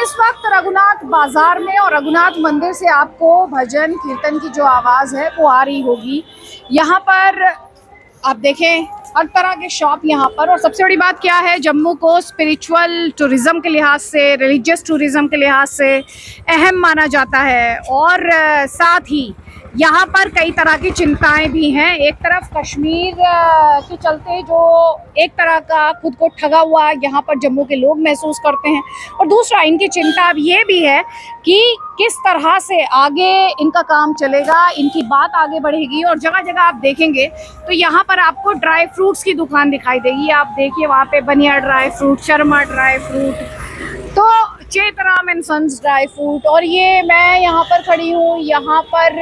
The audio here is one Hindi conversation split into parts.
इस वक्त रघुनाथ बाजार में और रघुनाथ मंदिर से आपको भजन कीर्तन की जो आवाज़ है वो आ रही होगी। यहाँ पर आप देखें हर तरह के शॉप यहाँ पर। और सबसे बड़ी बात क्या है, जम्मू को स्पिरिचुअल टूरिज़्म के लिहाज से, रिलीजियस टूरिज़्म के लिहाज से अहम माना जाता है। और साथ ही यहाँ पर कई तरह की चिंताएं भी हैं। एक तरफ कश्मीर के चलते जो एक तरह का खुद को ठगा हुआ यहाँ पर जम्मू के लोग महसूस करते हैं, और दूसरा इनकी चिंता अब ये भी है कि किस तरह से आगे इनका काम चलेगा, इनकी बात आगे बढ़ेगी। और जगह जगह आप देखेंगे तो यहाँ पर आपको ड्राई फ्रूट्स की दुकान दिखाई देगी। आप देखिए वहाँ पे Baniya dry fruit, Sharma dry fruit, तो Chetram and sons dry fruit. और ये मैं यहाँ पर खड़ी हूँ, यहाँ पर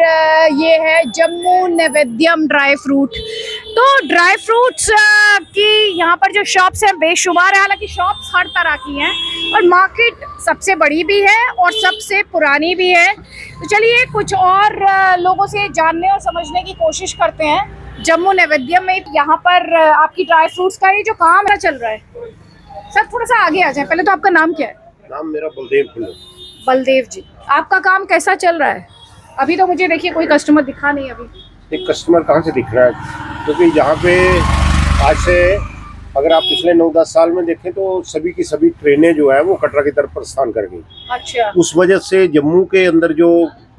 ये है जम्मू नैवेद्यम ड्राई फ्रूट। तो ड्राई फ्रूट्स की यहाँ पर जो शॉप्स हैं बेशुमार है। हालांकि शॉप्स हर तरह की हैं और मार्केट सबसे बड़ी भी है और सबसे पुरानी भी है। तो चलिए कुछ और लोगों से जानने और समझने की कोशिश करते हैं। जम्मू नैवेद्यम में यहाँ पर आपकी ड्राई फ्रूट्स का ये जो काम है चल रहा है। सर थोड़ा सा आगे आ जाए, पहले तो आपका नाम क्या है? नाम मेरा बलदेव। बलदेव जी, आपका काम कैसा चल रहा है? अभी तो मुझे देखिए कोई कस्टमर दिखा नहीं अभी। एक कस्टमर कहाँ से दिख रहा है, क्योंकि यहाँ पे आज से अगर आप पिछले 9-10 साल में देखें तो सभी की सभी ट्रेनें जो है वो कटरा की तरफ प्रस्थान कर गई। अच्छा। उस वजह से जम्मू के अंदर जो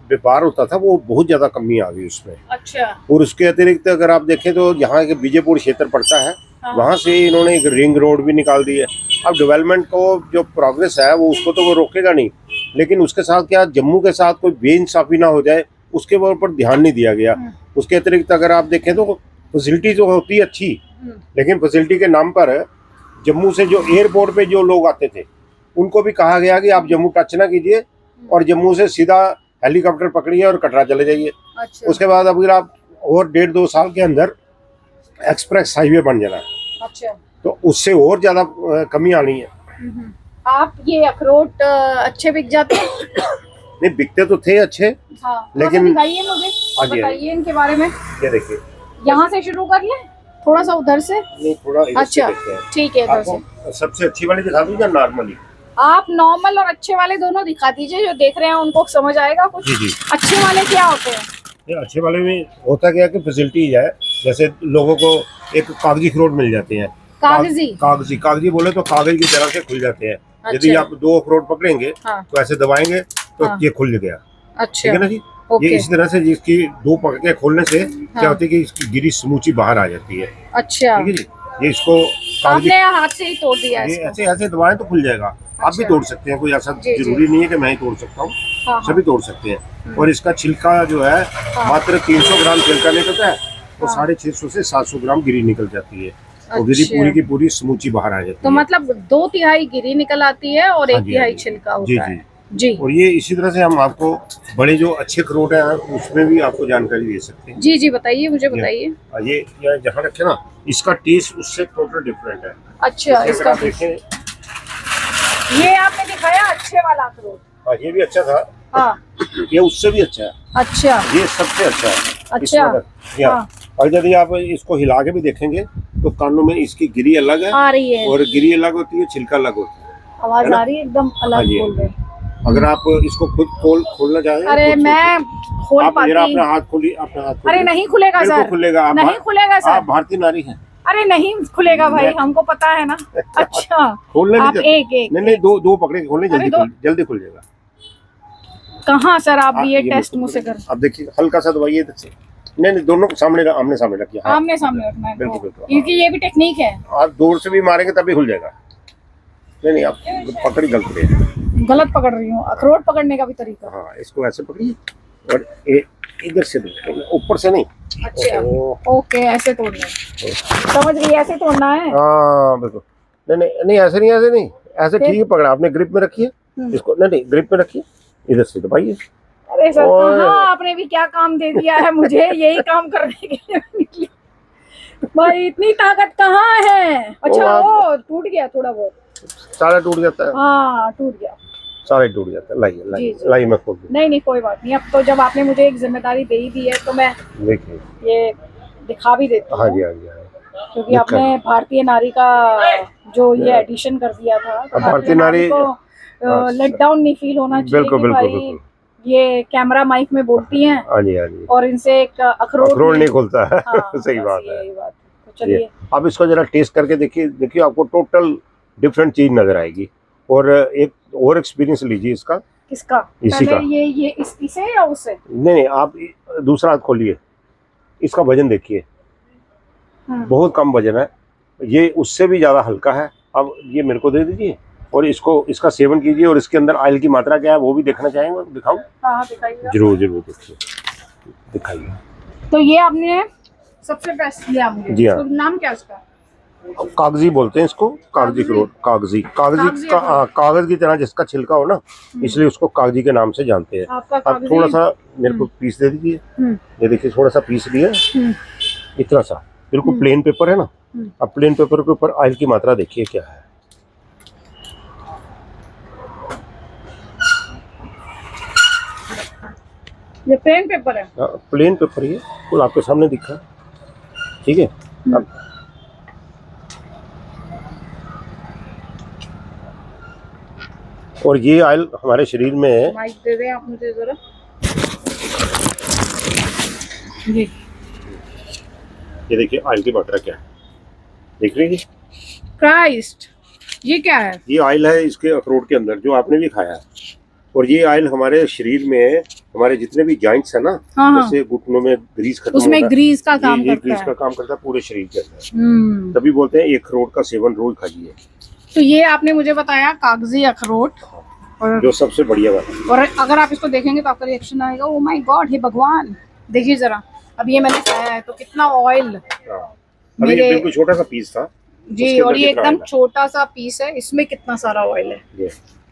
व्यापार होता था वो बहुत ज्यादा कमी आ गई उसमें। अच्छा। और उसके अतिरिक्त अगर आप देखें तो यहाँ के बीजेपुर क्षेत्र पड़ता है, हाँ। वहाँ से इन्होंने एक रिंग रोड भी निकाल दी है। अब डेवलपमेंट को जो प्रोग्रेस है वो उसको तो वो रोकेगा नहीं, लेकिन उसके साथ क्या जम्मू के साथ कोई बेइंसाफी ना हो जाए उसके ऊपर ध्यान नहीं दिया गया। उसके अतिरिक्त अगर आप देखें तो फैसिलिटी जो होती है अच्छी, लेकिन फैसिलिटी के नाम पर जम्मू से जो एयरपोर्ट पे जो लोग आते थे उनको भी कहा गया कि आप जम्मू टच ना कीजिए और जम्मू से सीधा हेलीकॉप्टर पकड़िए और कटरा चले जाइए। अच्छा। उसके बाद अगर आप और 1.5-2 साल के अंदर एक्सप्रेस हाईवे बन जाना है। अच्छा। तो उससे और ज्यादा कमी आनी है। आप ये अखरोट अच्छे बिक जाते हैं? नहीं बिकते तो थे अच्छे। हाँ, लेकिन दिखाइए मुझे, बताइए इनके बारे में। ये देखिए, यहाँ से शुरू कर ले, थोड़ा सा उधर से। नहीं थोड़ा इधर से अच्छा देखते हैं। ठीक है, इधर से। आपको सबसे अच्छी वाली दिखा दूं या नॉर्मली? आप नॉर्मल और अच्छे वाले दोनों दिखा दीजिए, जो देख रहे हैं उनको समझ आएगा कुछ। जी जी। अच्छे वाले क्या होते हैं? ये अच्छे वाले में होता क्या है कि फैसिलिटी है, जैसे लोगों को एक कागजी अखरोट मिल जाते हैं। कागजी बोले तो कागज की तरह से खुल जाते हैं। अच्छा। यदि आप 2 अखरोट पकड़ेंगे हाँ। तो ऐसे दबाएंगे तो हाँ। ये खुल गया। अच्छा। ठीक है ना जी। ये इस तरह से जिसकी 2 पकड़ के खोलने से क्या होती है कि इसकी गिरी समूची बाहर आ जाती है। अच्छा। ठीक है जी। ये इसको आपने हाथ से ही तोड़ दिया ये इसको? ऐसे दबाएं तो खुल जाएगा। आप भी तोड़ सकते हैं, कोई ऐसा जरूरी नहीं है कि मैं ही तोड़ सकता हूँ। हाँ। सभी तोड़ सकते हैं। और इसका छिलका जो है मात्र 300 ग्राम छिलका निकलता है, तो 650 से 700 ग्राम गिरी निकल जाती है। और गिरी पूरी की पूरी समूची बाहर आ जाती है। तो मतलब 2/3 गिरी निकल आती है और 1/3 छिलका होता है। जी। और ये इसी तरह से हम आपको बड़े जो अच्छे अखरोट हैं उसमें भी आपको जानकारी दे सकते हैं। जी जी बताइए, मुझे बताइए। ये जहाँ रखे ना, इसका टेस्ट उससे टोटल डिफरेंट है। अच्छा, इसका देखें, ये आपने दिखाया अच्छे वाला अखरोट। हाँ, ये भी अच्छा था। हाँ। ये उससे भी अच्छा है। अच्छा। ये सबसे अच्छा है। अच्छा। हाँ। और यदि आप इसको हिला के भी देखेंगे तो कानों में इसकी गिरी अलग है आ रही है, और गिरी अलग होती है, छिलका अलग होता है। आवाज आ रही है, एकदम अलग बोल रहे हैं। अगर आप इसको खुद खोलना चाहें। अरे मैं खोल पाती। अपना हाथ खोलिए, अपना हाथ खोलिए। अरे नहीं खुलेगा सर, खुलेगा। नहीं खुलेगा सर। आप भारतीय नारी हैं। अरे नहीं खुलेगा भाई, हमको पता है ना। अच्छा खोलने आप एक नहीं दो पकड़े के खोलने, जल्दी खुल जाएगा। कहाँ सर आप ये टेस्ट मुझसे कर। अब देखिए हल्का सा दबाइए इधर से। नहीं दोनों सामने आमने सामने रखिए। आमने सामने रखना है। बिल्कुल बिल्कुल, क्योंकि ये भी टेक्निक है। आप दूर से भी मारेंगे तभी खुल जाएगा। नहीं आप पकड़ी गलत रही है। गलत पकड़ रही हूँ, अखरोट पकड़ने का भी तरीका। हाँ, इसको ऐसे पकड़िए और इधर से ऊपर से नहीं। अच्छा ओके, ऐसे तोड़ना है, समझ गई, ऐसे तोड़ना है। हाँ बिल्कुल। नहीं ऐसे नहीं, ऐसे ठीक है पकड़ा आपने, ग्रिप में रखिए इसको। नहीं ग्रिप में रखिए, इधर से दबाइए। अरे सर कहाँ आपने भी क्या काम दे दिया है मुझे, यही काम करने के लिए निकली भाई, इतनी ताकत कहाँ है। अच्छा वो टूट गया थोड़ा बहुत, सारा टूट जाता है। हाँ टूट गया, सारा टूट जाता है। लाइए मैं खोल दूं। नहीं कोई बात नहीं, अब तो जब आपने मुझे एक जिम्मेदारी दे ही दी है तो मैं देखिए ये दिखा भी देती हूँ। हाँ जी, क्योंकि आपने भारतीय नारी का जो ये एडिशन कर दिया था, तो भारतीय नारी को लेट डाउन नहीं फील होना चाहिए बिल्कुल कि बिल्कुल भाई बिल्कुल। ये कैमरा माइक में बोलती हैं हाँ जी हाँ जी, और इनसे एक अखरोट नहीं खुलता है। हाँ, सही बस बात है। यही बात है। तो चलिए, आप इसको जरा टेस्ट करके देखिए, देखिए आपको टोटल डिफरेंट चीज नजर आएगी। और एक और एक्सपीरियंस लीजिए इसका। किसका? इसी पहले का। ये इसे या उसे? नहीं आप दूसरा हाथ खोलिए, इसका वजन देखिए, बहुत कम वजन है, ये उससे भी ज्यादा हल्का है। अब ये मेरे को दे दीजिए और इसका सेवन कीजिए, और इसके अंदर ऑयल की मात्रा क्या है वो भी देखना चाहेंगे, दिखाऊं? हाँ दिखाइएगा। जरूर जरूर देखिए, दिखाइए। तो ये आपने सबसे बेस्ट लिया मुझे। जी हाँ। तो नाम क्या है उसका? कागजी बोलते हैं इसको, कागजी अखरोट। कागजी कागजी का कागज की तरह जिसका छिलका हो ना, इसलिए उसको कागजी के नाम से जानते हैं। आपका अब कागजी? थोड़ा सा मेरे को पीस दे दीजिए। ये देखिए थोड़ा सा पीस लिया, इतना सा, बिल्कुल प्लेन पेपर है ना। अब प्लेन पेपर के ऊपर ऑयल की मात्रा देखिए क्या है। ये प्लेन पेपर है? प्लेन पेपर ये बिल्कुल आपके सामने दिखा, ठीक है। अब और ये ऑयल हमारे शरीर में, माइक दे दें आप मुझे जरा। ये देखिए ऑयल की मात्रा क्या है, देख रहे हैं? क्राइस्ट, ये क्या है? ये ऑयल है इसके अखरोट के अंदर, जो आपने भी खाया है। और ये ऑयल हमारे शरीर में, हमारे जितने भी जॉइंट्स है ना, हाँ, जैसे घुटनों में ग्रीस खत्म उसमें होता है, ग्रीस का काम ये करता ग्रीस है। का काम करता है पूरे शरीर के अंदर। तभी बोलते हैं एक अखरोट का सेवन रोज खाइए। तो ये आपने मुझे बताया कागजी अखरोट, और जो सबसे बढ़िया बात है। और अगर आप इसको देखेंगे तो आपका रिएक्शन आएगा, ओ माय गॉड, हे भगवान। देखिए जरा, अब ये मैंने खाया है तो कितना ऑयल। अभी ये बिल्कुल छोटा सा पीस था जी, और ये एकदम छोटा सा पीस है, इसमें कितना सारा ऑयल है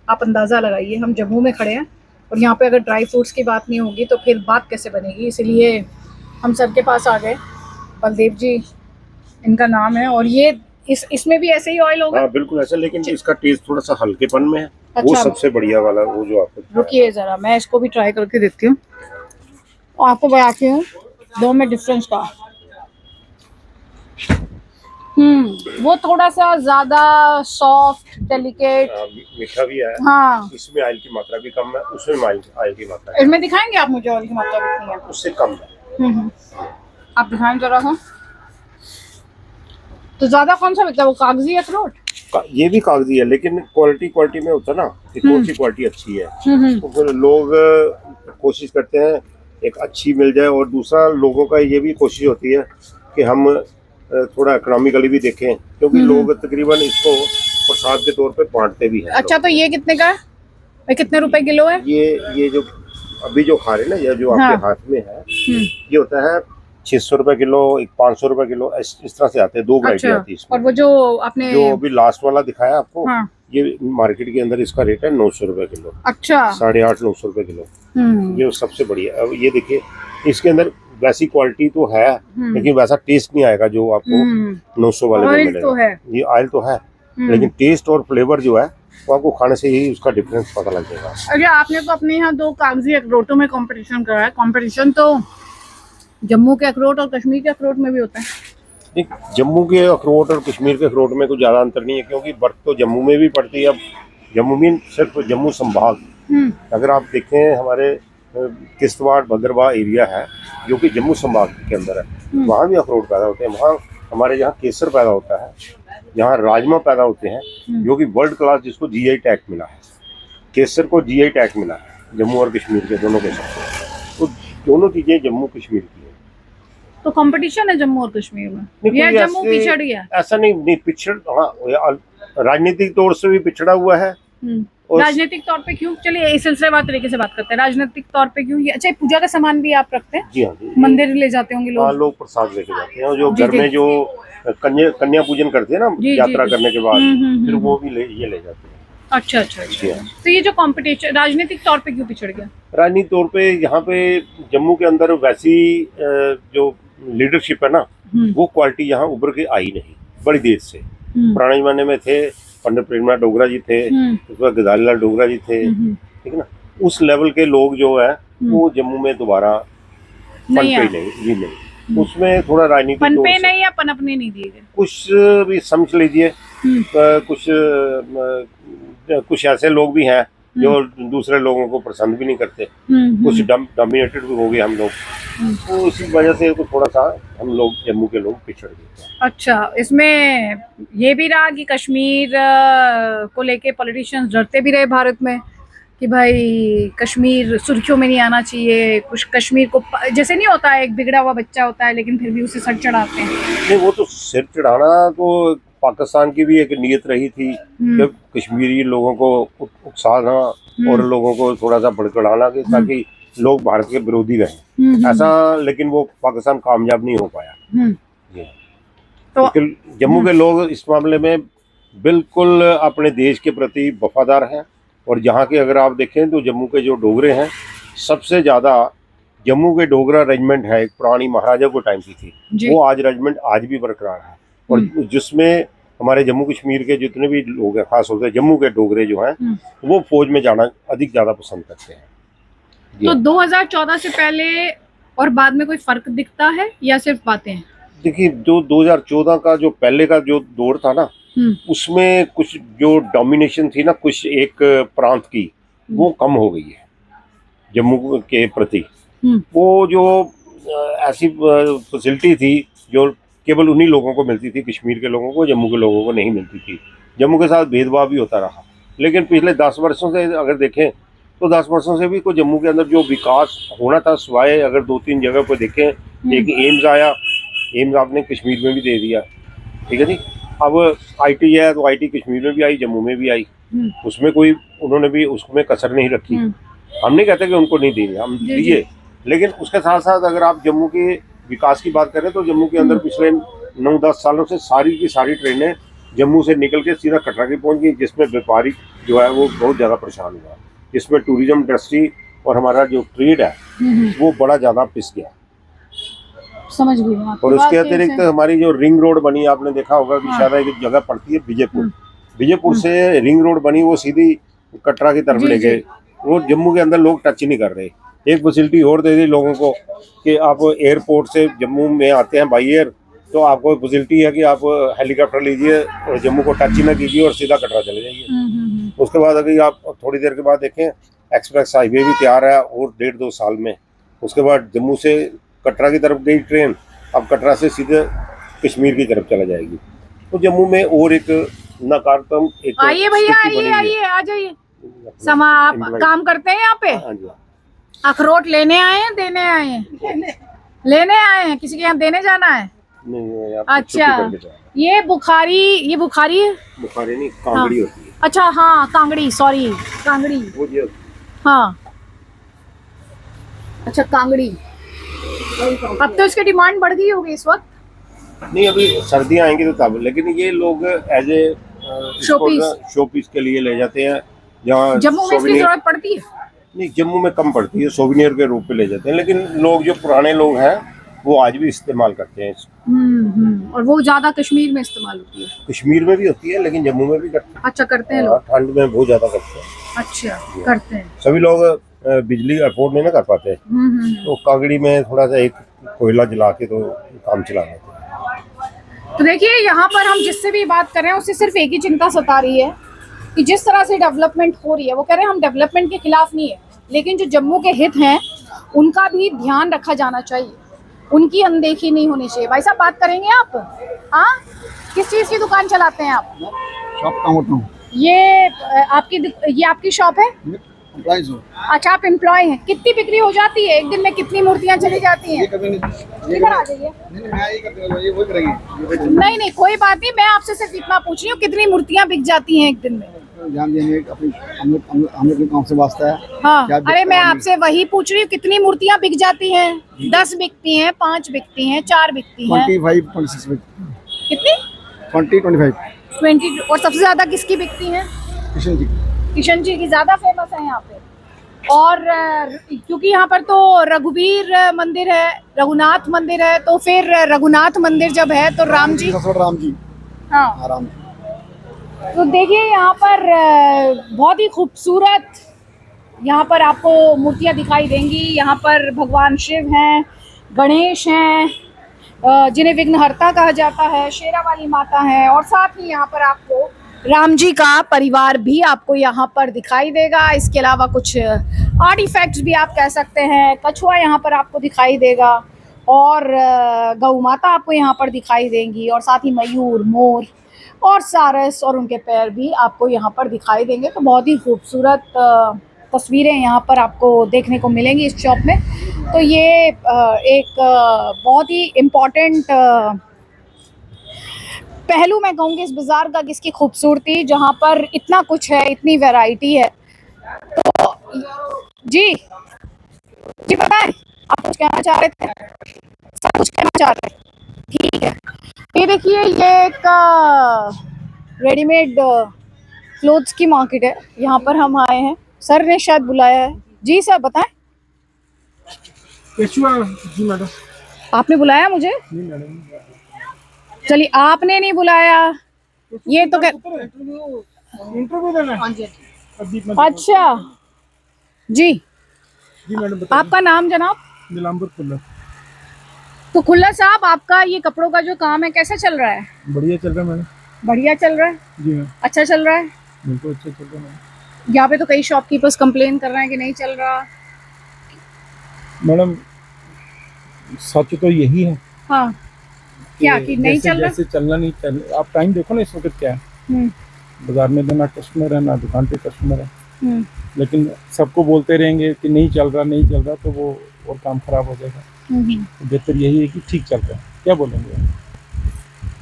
आप अंदाजा लगाइए। हम जम्मू में खड़े हैं और यहाँ पे अगर ड्राई फ्रूट्स की बात नहीं होगी तो फिर बात कैसे बनेगी। इसलिए हम सर के पास आ गए, बलदेव जी इनका नाम है। और ये इसमें भी ऐसे ही ऑयल होगा? हाँ बिल्कुल ऐसा, लेकिन इसका टेस्ट थोड़ा सा हल्केपन में है। अच्छा, वो सबसे बढ़िया वाला, वो जो आपको। रुकिए जरा, मैं इसको भी ट्राई करके देती हूँ और आपको बताती हूँ दो में डिफरेंस का। वो थोड़ा सा ज्यादा सॉफ्ट, डेलिकेट, मीठा भी है। हाँ, इसमें ऑयल की मात्रा भी कम है, उसमें ऑयल की मात्रा है। इसमें दिखाएंगे आप मुझे ऑयल की मात्रा कितनी है? उससे कम है। आप दिखाएं जरा सा। तो ज्यादा कौन सा बिकता है, वो कागजी अखरोट? ये भी कागजी है, लेकिन क्वालिटी में होता है ना कि कौन सी क्वालिटी अच्छी है। तो फिर लोग कोशिश करते हैं एक अच्छी मिल जाए, और दूसरा लोगों का ये भी कोशिश होती है कि हम थोड़ा इकोनॉमिकली भी देखें, क्योंकि लोग तकरीबन इसको प्रसाद के तौर पे बांटते भी हैं। अच्छा, तो ये कितने का है, कितने रुपए किलो है? ये जो अभी जो खा रहे हैं ना, ये जो आपके हाथ में है, ये होता है 600 रुपए किलो, 500 रुपए किलो, इस तरह से आते हैं। दो वैरायटी आती है इसमें। और वो जो आपने जो अभी लास्ट वाला दिखाया आपको, ये मार्केट के अंदर इसका रेट है 900 रुपए किलो। अच्छा, 850-900 रुपए किलो। ये सबसे बढ़िया। अब ये देखिए, इसके अंदर वैसी क्वालिटी तो है, लेकिन वैसा टेस्ट नहीं आएगा जो आपको 900 वाले में मिलेगा। तो है, ये ऑयल तो है, लेकिन टेस्ट और फ्लेवर जो है वो आपको खाने से ही उसका डिफरेंस पता लग जाएगा। अरे आपने तो अपने यहाँ दो कागजी अखरोटों में कंपटीशन करा है। कंपटीशन तो जम्मू के अखरोट और कश्मीर के अखरोट में भी होता है। जम्मू के अखरोट और कश्मीर के अखरोट में कुछ ज़्यादा अंतर नहीं है, क्योंकि बर्फ तो जम्मू में भी पड़ती है। अब जम्मू में सिर्फ जम्मू संभाग, अगर आप देखें हमारे किश्तवाड़ भद्रवाह एरिया है जो कि जम्मू संभाग के अंदर है, वहाँ भी अखरोट पैदा होते हैं। वहाँ हमारे यहाँ केसर पैदा होता है, यहाँ राजमा पैदा होते हैं, जो कि वर्ल्ड क्लास, जिसको जीआई टैग मिला है। केसर को जीआई टैग मिला है जम्मू और कश्मीर के दोनों के साथ। तो दोनों चीज़ें जम्मू कश्मीर की है। तो कंपटीशन है जम्मू और कश्मीर में, या जम्मू पिछड़ गया? ऐसा नहीं पिछड़, हाँ राजनीतिक तौर से भी पिछड़ा हुआ है। राजनीतिक तौर पे क्यों? चलिए इस सिलसिलेवार तरीके से बात करते हैं, राजनीतिक तौर पे क्यों? ये अच्छा, पूजा का सामान भी आप रखते हैं? जी हाँ जी, मंदिर ले जाते होंगे लोग? हाँ, लोग प्रसाद लेके जाते हैं। जो घर में जो कन्या पूजन करते हैं ना, यात्रा करने के बाद, फिर वो भी ये ले जाते हैं। अच्छा। तो ये जो कंपटीशन राजनीतिक तौर पे क्यों पिछड़ गया? राजनीतिक तौर पे यहाँ पे जम्मू के अंदर वैसी जो लीडरशिप है ना, वो क्वालिटी यहाँ उभर के आई नहीं बड़ी देर से। पुराने जमाने में थे, पंडित प्रेमनाथ डोगरा जी थे, उसके बाद गजाली लाल डोगरा जी थे, ठीक है ना। उस लेवल के लोग जो है वो जम्मू में दोबारा नहीं। नहीं। उसमें थोड़ा राजनीतिक दौर पनपे से नहीं या पनपने नहीं दिए गए। कुछ भी समझ लीजिए, कुछ ऐसे लोग भी हैं जो दूसरे लोगों को पसंद भी नहीं करते, कुछ डोमिनेटेड भी हो गए हम लोग, तो इसी वजह से तो थोड़ा सा हम लोग जम्मू के लोग पिछड़ गए। अच्छा, इसमें ये भी रहा कि कश्मीर को लेके पॉलिटिशियंस डरते भी रहे भारत में कि भाई कश्मीर सुर्खियों में नहीं आना चाहिए, कुछ कश्मीर को जैसे नहीं होता है एक बिगड़ा हुआ बच्चा होता है लेकिन फिर भी उसे सर चढ़ाते हैं। नहीं, वो तो सिर चढ़ाना तो पाकिस्तान की भी एक नीयत रही थी कि कश्मीरी लोगों को उकसाना और लोगों को थोड़ा सा भड़काना ताकि लोग भारत के विरोधी रहें, ऐसा, लेकिन वो पाकिस्तान कामयाब नहीं हो पाया। तो जम्मू के लोग इस मामले में बिल्कुल अपने देश के प्रति वफादार हैं, और यहाँ के अगर आप देखें तो जम्मू के जो डोगरे हैं, सबसे ज़्यादा जम्मू के डोगरा रेजिमेंट है, एक पुरानी महाराजा को टाइम की थी, वो आज रेजिमेंट आज भी बरकरार है, और जिसमें हमारे जम्मू कश्मीर के जितने भी लोग हैं, खास तौर से जम्मू के डोगरे जो हैं, वो फौज में जाना ज़्यादा पसंद करते हैं। तो 2014 से पहले और बाद में कोई फर्क दिखता है या सिर्फ बातें हैं? देखिए, जो 2014 का जो पहले का जो दौर था ना, उसमें कुछ जो डोमिनेशन थी ना कुछ एक प्रांत की, वो कम हो गई है जम्मू के प्रति। वो जो ऐसी फैसिलिटी थी जो केवल उन्हीं लोगों को मिलती थी, कश्मीर के लोगों को, जम्मू के लोगों को नहीं मिलती थी। जम्मू के साथ भेदभाव भी होता रहा, लेकिन पिछले 10 वर्षों से अगर देखें तो 10 वर्षों से भी कोई जम्मू के अंदर जो विकास होना था, सिवाय अगर 2-3 जगह पर देखें, एक एम्स आया, एम्स आपने कश्मीर में भी दे दिया, ठीक है जी। अब आईटी है तो आईटी कश्मीर में भी आई, जम्मू में भी आई, उसमें कोई उन्होंने भी उसमें कसर नहीं रखी। हम नहीं कहते कि उनको नहीं दिए, हम दिए, लेकिन उसके साथ साथ अगर आप जम्मू के विकास की बात करें तो जम्मू के अंदर पिछले 9-10 सालों से सारी की सारी ट्रेनें जम्मू से निकल के सीधा कटरा की पहुंच गई, जिसमें व्यापारी जो है वो बहुत ज़्यादा परेशान हुआ, जिसमें टूरिज्म इंडस्ट्री और हमारा जो ट्रेड है वो बड़ा ज़्यादा पिस गया। समझ गई। और उसके अतिरिक्त हमारी जो रिंग रोड बनी, आपने देखा होगा कि शायद एक जगह पड़ती है विजयपुर से रिंग रोड बनी, वो सीधी कटरा की तरफ ले गए, वो जम्मू के अंदर लोग टच ही नहीं कर रहे। एक फैसिलिटी और दे दी लोगों को कि आप एयरपोर्ट से जम्मू में आते हैं बाई एयर, तो आपको फैसिलिटी है कि आप हेलीकॉप्टर लीजिए और जम्मू को टच ही ना कीजिए और सीधा कटरा चले जाइए। उसके बाद अगर आप थोड़ी देर के बाद देखें, एक्सप्रेस हाईवे भी तैयार है और 1.5-2 साल में। उसके बाद जम्मू से कटरा की तरफ गई ट्रेन, अब कटरा से सीधे कश्मीर की तरफ चला जाएगी। तो जम्मू में और एक नकारात्मक एक आइए भैया, आइए आ जाइए। समा आप काम करते हैं यहाँ पे? हाँ जी। अखरोट लेने आए हैं, देने आए हैं? लेने आए हैं, किसी के यहाँ देने जाना है? नहीं, अच्छा, ये बुखारी है? बुखारी नहीं, कांगड़ी होती है। अच्छा हाँ, कांगड़ी, सॉरी, कांगड़ी, हाँ, अच्छा कांगड़ी। अब तो इसकी डिमांड बढ़ गई होगी इस वक्त। नहीं, अभी सर्दियाँ आएंगी तो तब, लेकिन ये लोग एज ए शोपीस के लिए ले जाते हैं। जहाँ जम्मू में इसकी जरूरत पड़ती है? नहीं, जम्मू में कम पड़ती है, सोविनियर के रूप में ले जाते हैं, लेकिन लोग जो पुराने लोग हैं वो आज भी इस्तेमाल करते हैं इसको। और वो ज्यादा कश्मीर में इस्तेमाल होती है? कश्मीर में भी होती है, लेकिन जम्मू में भी करते हैं। अच्छा, करते हैं लोग? ठंड में बहुत ज्यादा करते हैं। अच्छा, करते हैं। सभी लोग बिजली अफोर्ड नहीं ना कर पाते, तो कांगड़ी में थोड़ा सा एक कोयला जला के तो काम चला लेते हैं। तो देखिए, यहाँ पर हम जिससे भी बात कर रहे हैं उससे सिर्फ एक ही चिंता सता रही है कि जिस तरह से डेवलपमेंट हो रही है, वो कह रहे हैं हम डेवलपमेंट के खिलाफ नहीं है, लेकिन जो जम्मू के हित हैं उनका भी ध्यान रखा जाना चाहिए, उनकी अनदेखी नहीं होनी चाहिए। भाई साहब, बात करेंगे आप? हाँ, किस चीज़ की दुकान चलाते हैं आप? शॉप काम करता हूँ। ये आपकी शॉप है? अच्छा, आप एम्प्लॉय हैं। कितनी बिक्री हो जाती है एक दिन में? कितनी मूर्तियाँ चली जाती हैं? इधर आ जाइए। नहीं, कोई बात नहीं, मैं आपसे सिर्फ इतना पूछ रही हूँ, कितनी मूर्तियाँ बिक जाती हैं एक दिन में? ध्यान देंगे, हम लोग काम से वास्ता है। हाँ, अरे मैं आपसे वही पूछ रही हूँ, कितनी मूर्तियाँ बिक जाती हैं? 10 बिकती हैं, 5 बिकती हैं, 4 बिकती हैं? 25-26 कितनी? 20-25। और सबसे ज्यादा किसकी बिकती हैं? किशन जी की ज्यादा फेमस है यहाँ पे। और क्योंकि यहाँ पर तो रघुवीर मंदिर है, रघुनाथ मंदिर है, तो फिर रघुनाथ मंदिर जब है तो राम जी। हाँ, राम। तो देखिए, यहाँ पर बहुत ही खूबसूरत यहाँ पर आपको मूर्तियाँ दिखाई देंगी। यहाँ पर भगवान शिव हैं, गणेश हैं, जिन्हें विघ्नहर्ता कहा जाता है, शेरा वाली माता है, और साथ ही यहाँ पर आपको राम जी का परिवार भी आपको यहाँ पर दिखाई देगा। इसके अलावा कुछ आर्टिफैक्ट्स भी आप कह सकते हैं, कछुआ यहाँ पर आपको दिखाई देगा, और गौ माता आपको यहाँ पर दिखाई देंगी, और साथ ही मयूर, मोर और सारस और उनके पैर भी आपको यहाँ पर दिखाई देंगे। तो बहुत ही खूबसूरत तस्वीरें यहाँ पर आपको देखने को मिलेंगी इस शॉप में। तो ये एक बहुत ही इम्पॉर्टेंट पहलू मैं कहूँगी इस बाज़ार का, किसकी खूबसूरती, जहाँ पर इतना कुछ है, इतनी वैरायटी है। तो जी जी बताएं, आप कुछ कहना चाह रहे थे? सब कुछ कहना चाह रहे थे, ठीक है। ये देखिए, ये एक रेडीमेड क्लोथ्स की मार्केट है, यहाँ पर हम आए हैं। सर ने शायद बुलाया है। जी सर बताएं। जी मैडम। आपने बुलाया मुझे? जी मैडम। चलिए, आपने नहीं बुलाया, ये तो इंटरव्यू देना है। अच्छा जी। जी मैडम आपका नाम जनाब? नीलांबर खुल्लर। तो खुल्लर साहब, आपका ये कपड़ों का जो काम है कैसा चल रहा है? बढ़िया चल रहा है मैडम। बढ़िया चल रहा है? जी मैम। अच्छा चल रहा है? बिल्कुल अच्छा चल रहा है मैडम। यहाँ पे तो कई शॉपकीपर्स कंप्लेन कर रहे हैं कि नहीं चल रहा। मैडम सच तो यही है। हाँ, क्या कि नहीं जैसे, चल रहा? जैसे चलना नहीं चल। आप टाइम देखो ना इस वक्त क्या है, बाजार में तो ना कस्टमर है ना दुकान पे कस्टमर है, लेकिन सबको बोलते रहेंगे कि नहीं चल रहा नहीं चल रहा, तो वो और काम खराब हो जाएगा। तो बेहतर यही है कि ठीक चल रहा है। क्या बोलेंगे,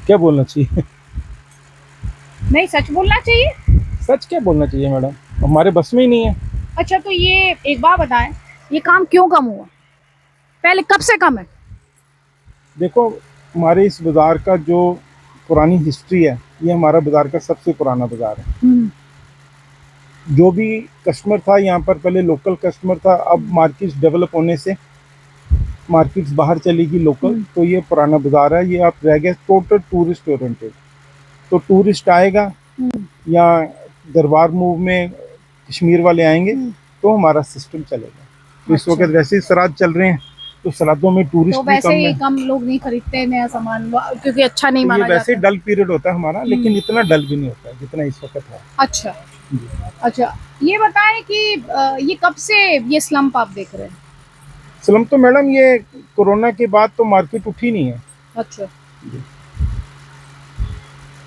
क्या बोलना चाहिए? नहीं, सच बोलना चाहिए। सच क्या बोलना चाहिए मैडम, हमारे बस में ही नहीं है। अच्छा, तो ये एक बात बताएं, ये काम क्यों कम हुआ? पहले कब से कम है? देखो, हमारे इस बाज़ार का जो पुरानी हिस्ट्री है, ये हमारा बाज़ार का सबसे पुराना बाज़ार है। जो भी कस्टमर था यहाँ पर पहले लोकल कस्टमर था, अब मार्केट्स डेवलप होने से मार्केट्स बाहर चलेगी लोकल, तो ये पुराना बाज़ार है, ये आप रह गए टोटल टूरिस्ट ओरिएंटेड। तो टूरिस्ट आएगा या दरबार मूव में कश्मीर वाले आएंगे तो हमारा सिस्टम चलेगा। तो इस वक्त वैसे ही श्राद्ध चल रहे हैं, तो श्राद्धों में टूरिस्ट तो भी वैसे कम ही है। कम लोग नहीं खरीदते नया सामान, क्योंकि अच्छा नहीं तो ये माना वैसे जाता। डल पीरियड होता है हमारा, लेकिन इतना डल भी नहीं होता है जितना इस वक्त है। अच्छा अच्छा, ये बताएं कि ये कब से ये स्लम्प आप देख रहे हैं? स्लम तो मैडम ये कोरोना के बाद तो मार्केट उठी नहीं है। अच्छा,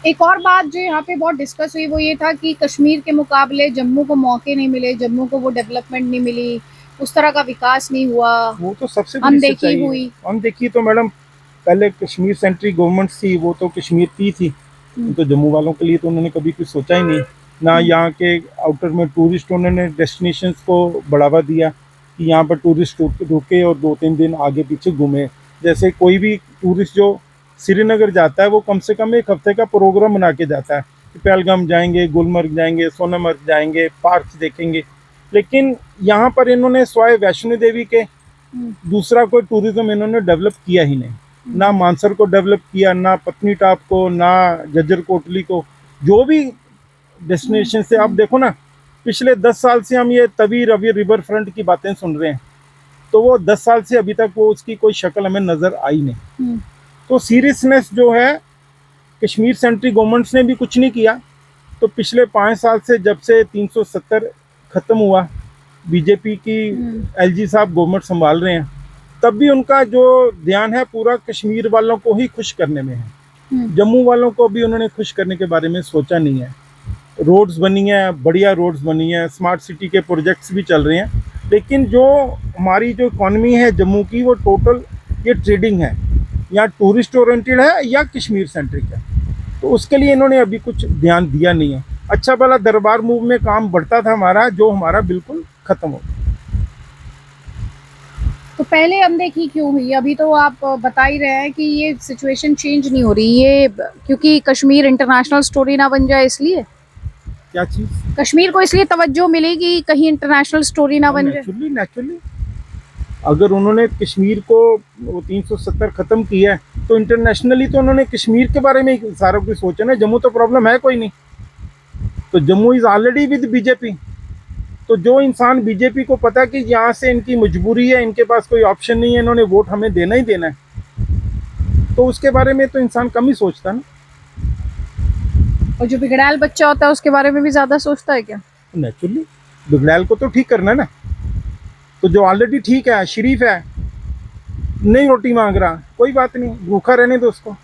एक और बात जो यहाँ पे बहुत डिस्कस हुई वो ये था कि कश्मीर के मुकाबले जम्मू को मौके नहीं मिले, जम्मू को वो डेवलपमेंट नहीं मिली, उस तरह का विकास नहीं हुआ, वो तो सबसे बड़ी सच्चाई है। अनदेखी तो मैडम पहले कश्मीर सेंट्रल गवर्नमेंट थी, वो तो कश्मीर की थी, तो जम्मू वालों के लिए तो उन्होंने कभी कुछ सोचा ही नहीं ना। यहाँ के आउटर में टूरिस्ट उन्होंने डेस्टिनेशंस को बढ़ावा दिया कि यहाँ पर टूरिस्ट रुके और 2-3 दिन आगे पीछे घूमे। जैसे कोई भी टूरिस्ट जो श्रीनगर जाता है वो कम से कम 1 हफ्ते का प्रोग्राम बना के जाता है कि पहलगाम जाएंगे, गुलमर्ग जाएंगे, सोनामर्ग जाएंगे, पार्क देखेंगे। लेकिन यहाँ पर इन्होंने स्वाय वैष्णो देवी के दूसरा कोई टूरिज्म इन्होंने डेवलप किया ही नहीं, ना मानसर को डेवलप किया, ना पत्नी टॉप को, ना जज्जर कोटली को। जो भी डेस्टिनेशन से आप देखो ना, पिछले 10 साल से हम ये तवी रवि रिवर फ्रंट की बातें सुन रहे हैं, तो वो 10 साल से अभी तक वो उसकी कोई शक्ल हमें नज़र आई नहीं। तो सीरियसनेस जो है कश्मीर सेंट्रल गवर्नमेंट्स ने भी कुछ नहीं किया। तो पिछले 5 साल से जब से 370 ख़त्म हुआ, बीजेपी की एलजी साहब गवर्नमेंट संभाल रहे हैं, तब भी उनका जो ध्यान है पूरा कश्मीर वालों को ही खुश करने में है। जम्मू वालों को भी उन्होंने खुश करने के बारे में सोचा नहीं है। रोड्स बनी है, बढ़िया रोड्स बनी है, स्मार्ट सिटी के प्रोजेक्ट्स भी चल रहे हैं, लेकिन जो हमारी जो इकॉनमी है जम्मू की, वो टोटल ये ट्रेडिंग है, या टूरिस्ट ओरिएंटेड है या कश्मीर सेंट्रिक है। तो उसके लिए इन्होंने अभी कुछ ध्यान दिया नहीं है। अच्छा भला दरबार मूव में काम बढ़ता था हमारा, जो हमारा बिल्कुल खत्म हो गया। तो पहले अनदेखी क्यों हुई? अभी तो आप बता ही रहे हैं कि ये सिचुएशन चेंज नहीं हो रही, ये क्योंकि कश्मीर इंटरनेशनल स्टोरी ना बन जाए इसलिए। क्या चीज़? कश्मीर को इसलिए तवज्जो मिलेगी कहीं इंटरनेशनल स्टोरी ना बन जाए। नेचुरली अगर उन्होंने कश्मीर को वो 370 ख़त्म किया है तो इंटरनेशनली तो उन्होंने कश्मीर के बारे में ही सारा कुछ सोचा ना। जम्मू तो प्रॉब्लम है कोई नहीं, तो Jammu is already with BJP. तो जो इंसान बीजेपी को पता कि यहाँ से इनकी मजबूरी है, इनके पास कोई ऑप्शन नहीं है, इन्होंने वोट हमें देना ही देना है, तो उसके बारे में तो इंसान कम ही सोचता ना। और जो बिगड़ैल बच्चा होता है उसके बारे में भी ज्यादा सोचता है क्या? नेचुरली बिगड़ैल को तो ठीक करना है ना। तो जो ऑलरेडी ठीक है, शरीफ है, नहीं रोटी मांग रहा, कोई बात नहीं, भूखा रहने दो उसको।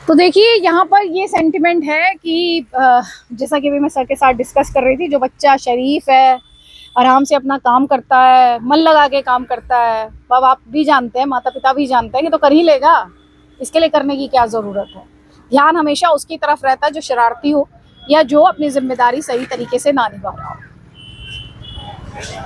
तो देखिए यहाँ पर ये सेंटिमेंट है कि जैसा कि अभी मैं सर के साथ डिस्कस कर रही थी, जो बच्चा शरीफ है, आराम से अपना काम करता है, मन लगा के काम करता है, बाप आप भी जानते हैं, माता पिता भी जानते हैं कि तो कर ही लेगा, इसके लिए करने की क्या ज़रूरत है। ध्यान हमेशा उसकी तरफ रहता है जो शरारती हो या जो अपनी जिम्मेदारी सही तरीके से ना निभा रहा हो।